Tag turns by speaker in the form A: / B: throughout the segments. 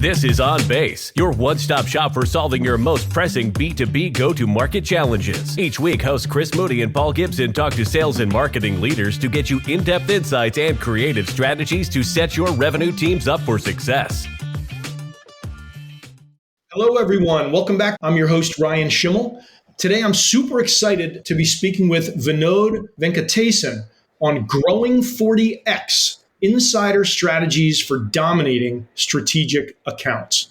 A: This is On Base, your one-stop shop for solving your most pressing B2B go-to-market challenges. Each week, hosts Chris Moody and Paul Gibson talk to sales and marketing leaders to get you in-depth insights and creative strategies to set your revenue teams up for success.
B: Hello, everyone. Welcome back. I'm your host, Ryan Schimmel. Today, I'm super excited to be speaking with Vinod Venkatesan on Growing 40X, Insider Strategies for Dominating Strategic Accounts.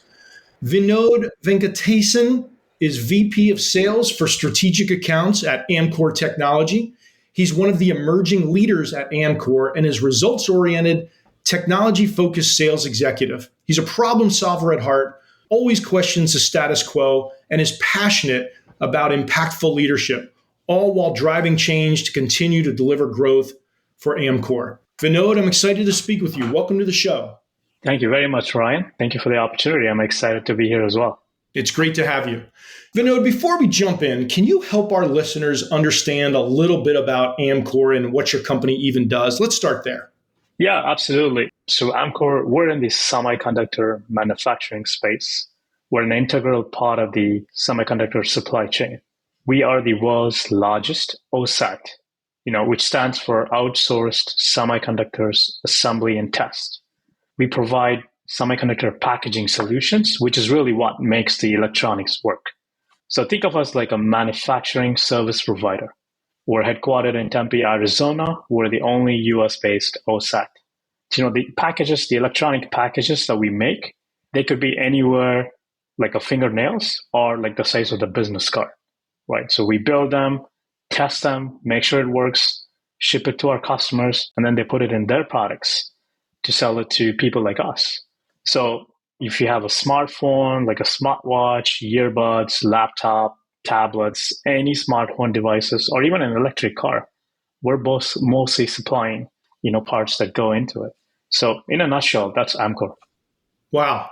B: Vinod Venkatesan is VP of Sales for Strategic Accounts at Amkor Technology. He's one of the emerging leaders at Amkor and is results-oriented, technology-focused sales executive. He's a problem solver at heart, always questions the status quo, and is passionate about impactful leadership, all while driving change to continue to deliver growth for Amkor. Vinod, I'm excited to speak with you. Welcome to the show.
C: Thank you very much, Ryan. Thank you for the opportunity. I'm excited to be here as well.
B: It's great to have you. Vinod, before we jump in, can you help our listeners understand a little bit about Amkor and what your company even does? Let's start there.
C: Yeah, absolutely. So Amkor, we're in the semiconductor manufacturing space. We're an integral part of the semiconductor supply chain. We are the world's largest OSAT, which stands for Outsourced Semiconductors Assembly and Test. We provide semiconductor packaging solutions, which is really what makes the electronics work. So think of us like a manufacturing service provider. We're headquartered in Tempe, Arizona. We're the only US-based OSAT. The electronic packages that we make, they could be anywhere like a fingernails or like the size of the business card, right? So we build them, test them, make sure it works, ship it to our customers, and then they put it in their products to sell it to people like us. So if you have a smartphone, like a smartwatch, earbuds, laptop, tablets, any smartphone devices, or even an electric car, we're both mostly supplying, parts that go into it. So in a nutshell, that's Amkor.
B: Wow.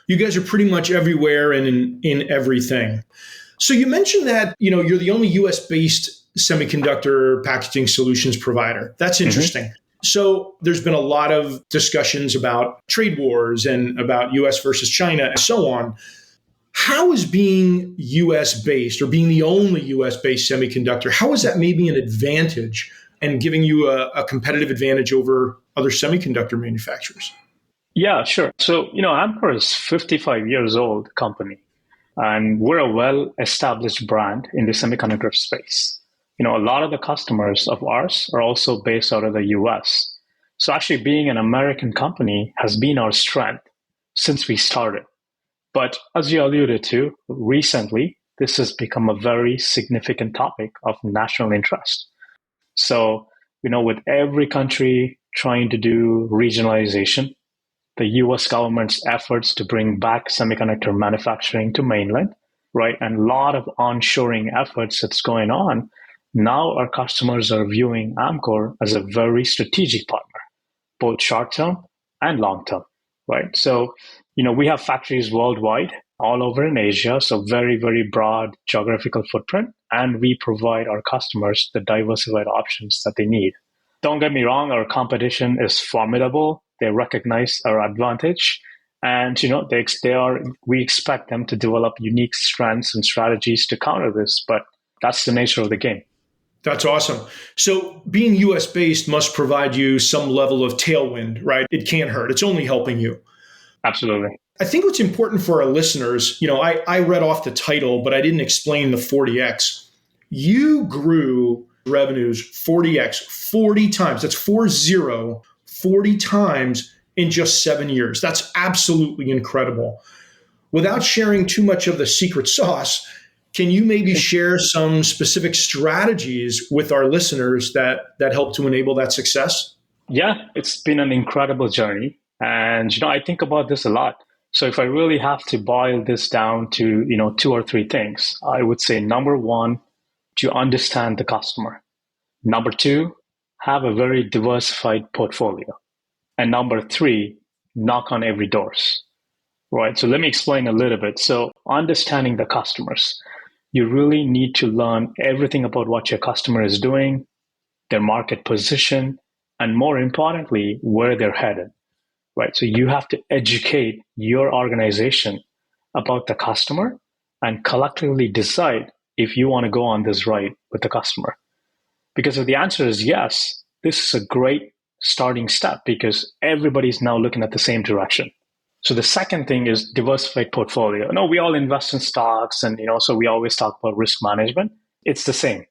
B: You guys are pretty much everywhere and in everything. So you mentioned that, you're the only US-based semiconductor packaging solutions provider. That's interesting. Mm-hmm. So there's been a lot of discussions about trade wars and about US versus China and so on. How is being US-based or being the only US-based semiconductor, how is that maybe an advantage and giving you a competitive advantage over other semiconductor manufacturers?
C: Yeah, sure. So, Amkor is 55 years old company, and we're a well-established brand in the semiconductor space. A lot of the customers of ours are also based out of the US. So actually being an American company has been our strength since we started. But as you alluded to, recently, this has become a very significant topic of national interest. So, with every country trying to do regionalization, the US government's efforts to bring back semiconductor manufacturing to mainland, right, and a lot of onshoring efforts that's going on, now our customers are viewing Amkor as a very strategic partner, both short-term and long-term, right? So, we have factories worldwide, all over in Asia, so very, very broad geographical footprint, and we provide our customers the diversified options that they need. Don't get me wrong, our competition is formidable. They recognize our advantage, and we expect them to develop unique strengths and strategies to counter this, but that's the nature of the game.
B: That's awesome. So being US-based must provide you some level of tailwind, right? It can't hurt. It's only helping you.
C: Absolutely.
B: I think what's important for our listeners, I read off the title, but I didn't explain the 40X. You grew revenues 40X, 40 times. That's 40 times in just 7 years. That's absolutely incredible. Without sharing too much of the secret sauce, can you maybe share some specific strategies with our listeners that help to enable that success?
C: Yeah, it's been an incredible journey. And, I think about this a lot. So if I really have to boil this down to, 2 or 3 things, I would say number 1, to understand the customer. Number 2, have a very diversified portfolio. And number 3, knock on every doors. Right. So let me explain a little bit. So understanding the customers, you really need to learn everything about what your customer is doing, their market position, and more importantly, where they're headed. right? So you have to educate your organization about the customer and collectively decide if you want to go on this ride with the customer. Because if the answer is yes, this is a great starting step because everybody's now looking at the same direction. So the second thing is diversified portfolio. No, we all invest in stocks and, so we always talk about risk management. It's the same,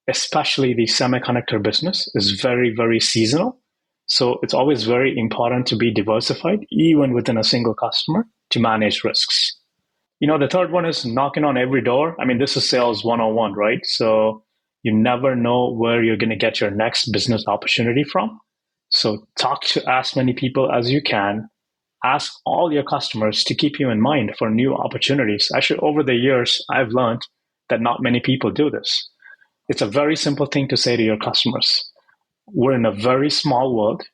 C: especially the semiconductor business is very, very seasonal. So it's always very important to be diversified, even within a single customer, to manage risks. The third one is knocking on every door. I mean, this is sales 101, right? So you never know where you're going to get your next business opportunity from. So talk to as many people as you can. Ask all your customers to keep you in mind for new opportunities. Actually, over the years, I've learned that not many people do this. It's a very simple thing to say to your customers. We're in a very small world.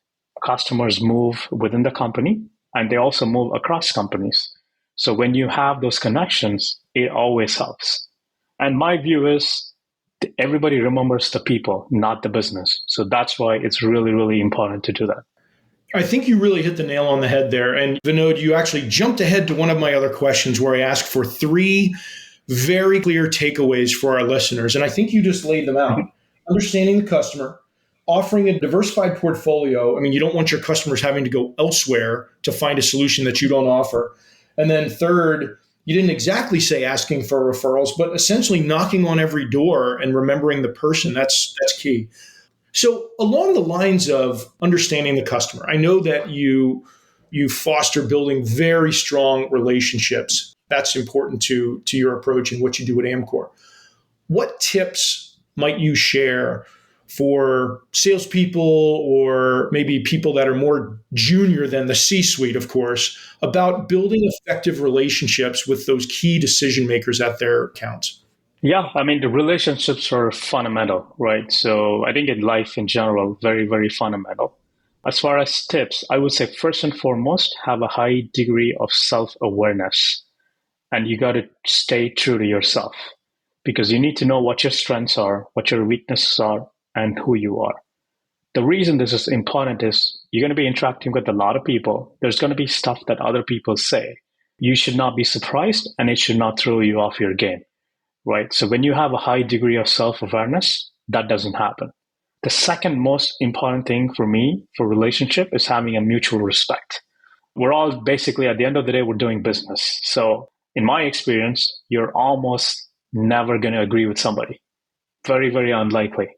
C: Customers move within the company, and they also move across companies. So when you have those connections, it always helps. And my view is everybody remembers the people, not the business. So that's why it's really, really important to do that.
B: I think you really hit the nail on the head there. And Vinod, you actually jumped ahead to one of my other questions where I asked for 3 very clear takeaways for our listeners. And I think you just laid them out. Understanding the customer, offering a diversified portfolio. I mean, you don't want your customers having to go elsewhere to find a solution that you don't offer. And then third, you didn't exactly say asking for referrals, but essentially knocking on every door and remembering the person. That's key. So along the lines of understanding the customer, I know that you foster building very strong relationships. That's important to your approach and what you do at Amkor. What tips might you share for salespeople or maybe people that are more junior than the C-suite, of course, about building effective relationships with those key decision makers at their accounts?
C: Yeah, I mean, the relationships are fundamental, right? So I think in life in general, very, very fundamental. As far as tips, I would say first and foremost, have a high degree of self-awareness. And you got to stay true to yourself because you need to know what your strengths are, what your weaknesses are, and who you are. The reason this is important is you're going to be interacting with a lot of people. There's going to be stuff that other people say. You should not be surprised and it should not throw you off your game, right? So when you have a high degree of self-awareness, that doesn't happen. The second most important thing for me for relationship is having a mutual respect. We're all basically, at the end of the day, we're doing business. So in my experience, you're almost never going to agree with somebody. Very, very unlikely.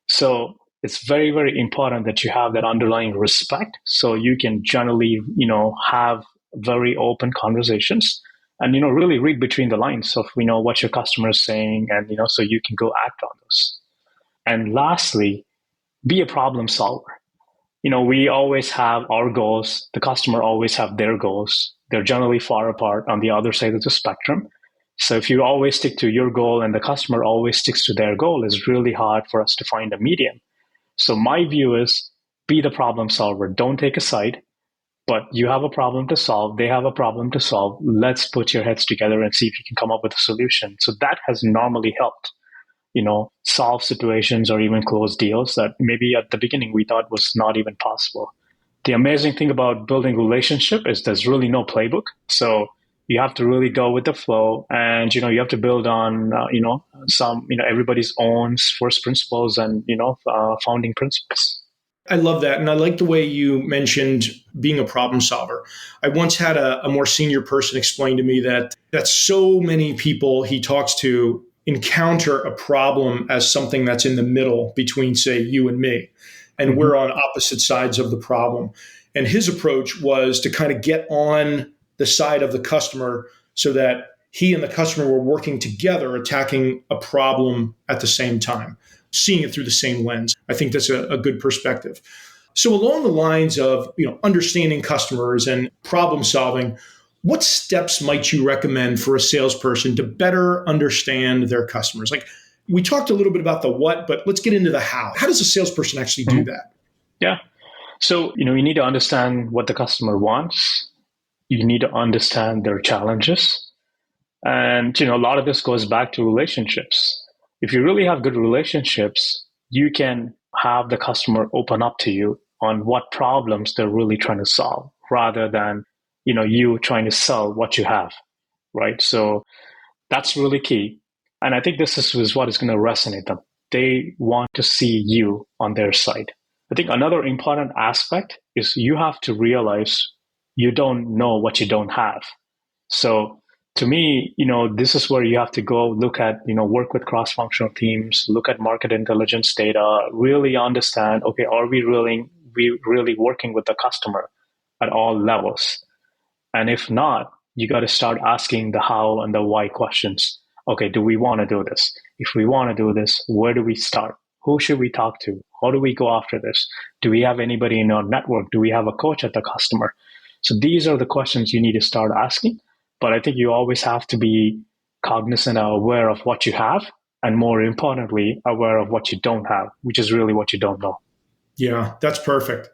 C: So it's very, very important that you have that underlying respect so you can generally, have very open conversations and, really read between the lines of, what your customer is saying and, so you can go act on those. And lastly, be a problem solver. We always have our goals. The customer always have their goals. They're generally far apart on the other side of the spectrum. So if you always stick to your goal and the customer always sticks to their goal, it's really hard for us to find a medium. So my view is be the problem solver. Don't take a side, but you have a problem to solve. They have a problem to solve. Let's put your heads together and see if you can come up with a solution. So that has normally helped, solve situations or even close deals that maybe at the beginning we thought was not even possible. The amazing thing about building relationship is there's really no playbook. So you have to really go with the flow and, you have to build on, some, everybody's own first principles and, founding principles.
B: I love that. And I like the way you mentioned being a problem solver. I once had a more senior person explain to me that so many people he talks to encounter a problem as something that's in the middle between, say, you and me. And we're on opposite sides of the problem. And his approach was to kind of get on the side of the customer so that he and the customer were working together, attacking a problem at the same time, seeing it through the same lens. I think that's a good perspective. So along the lines of, understanding customers and problem solving, what steps might you recommend for a salesperson to better understand their customers? Like we talked a little bit about the what, but let's get into the how. How does a salesperson actually do that?
C: Yeah. So, you need to understand what the customer wants. You need to understand their challenges. And, a lot of this goes back to relationships. If you really have good relationships, you can have the customer open up to you on what problems they're really trying to solve. rather than, you trying to sell what you have, right? So that's really key. And I think this is what is going to resonate them. They want to see you on their side. I think another important aspect is you have to realize you don't know what you don't have. So to me, this is where you have to go look at, work with cross-functional teams, look at market intelligence data, really understand, okay, are we really working with the customer at all levels? And if not, you got to start asking the how and the why questions. Okay, do we want to do this? If we want to do this, where do we start? Who should we talk to? How do we go after this? Do we have anybody in our network? Do we have a coach at the customer? So these are the questions you need to start asking. But I think you always have to be cognizant and aware of what you have, and more importantly, aware of what you don't have, which is really what you don't know.
B: Yeah, that's perfect.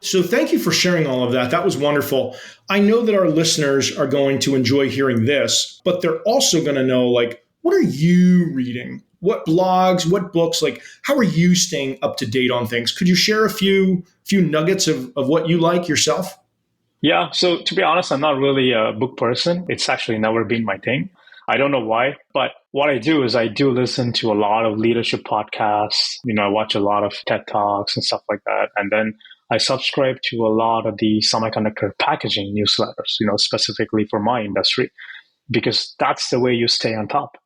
B: So thank you for sharing all of that. That was wonderful. I know that our listeners are going to enjoy hearing this, but they're also going to know, what are you reading? What blogs, what books, how are you staying up to date on things? Could you share a few nuggets of what you like yourself?
C: Yeah. So to be honest, I'm not really a book person. It's actually never been my thing. I don't know why, but what I do is I do listen to a lot of leadership podcasts. I watch a lot of TED Talks and stuff like that. And then I subscribe to a lot of the semiconductor packaging newsletters, specifically for my industry, because that's the way you stay on top.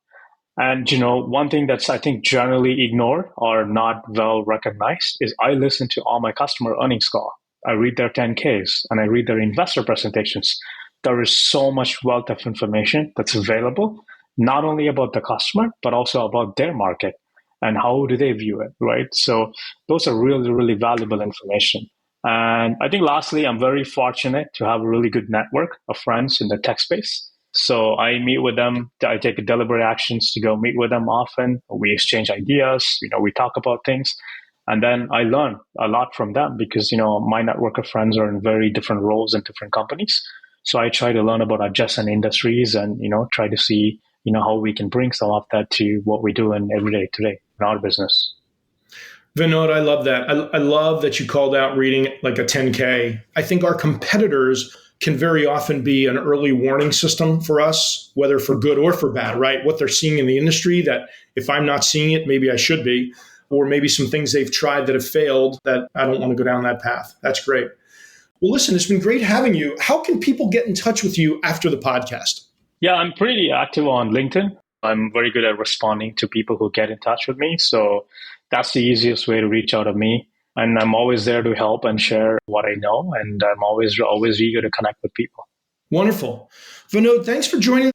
C: And, one thing that's, I think, generally ignored or not well recognized is I listen to all my customer earnings call. I read their 10Ks and I read their investor presentations. There is so much wealth of information that's available, not only about the customer, but also about their market and how do they view it, right? So those are really, really valuable information. And I think lastly, I'm very fortunate to have a really good network of friends in the tech space. So I meet with them. I take deliberate actions to go meet with them often. We exchange ideas. We talk about things. And then I learn a lot from them because, my network of friends are in very different roles in different companies. So I try to learn about adjacent industries and, try to see, how we can bring some of that to what we do in everyday today in our business.
B: Vinod, I love that. I love that you called out reading like a 10K. I think our competitors can very often be an early warning system for us, whether for good or for bad, right? What they're seeing in the industry that if I'm not seeing it, maybe I should be, or maybe some things they've tried that have failed that I don't want to go down that path. That's great. Well, listen, it's been great having you. How can people get in touch with you after the podcast?
C: Yeah, I'm pretty active on LinkedIn. I'm very good at responding to people who get in touch with me. So that's the easiest way to reach out to me. And I'm always there to help and share what I know. And I'm always eager to connect with people.
B: Wonderful. Vinod, thanks for joining.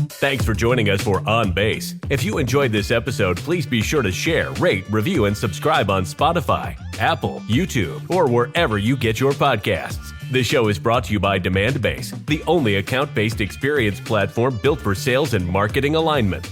A: Thanks for joining us for On Base. If you enjoyed this episode, please be sure to share, rate, review, and subscribe on Spotify, Apple, YouTube, or wherever you get your podcasts. This show is brought to you by Demandbase, the only account-based experience platform built for sales and marketing alignment.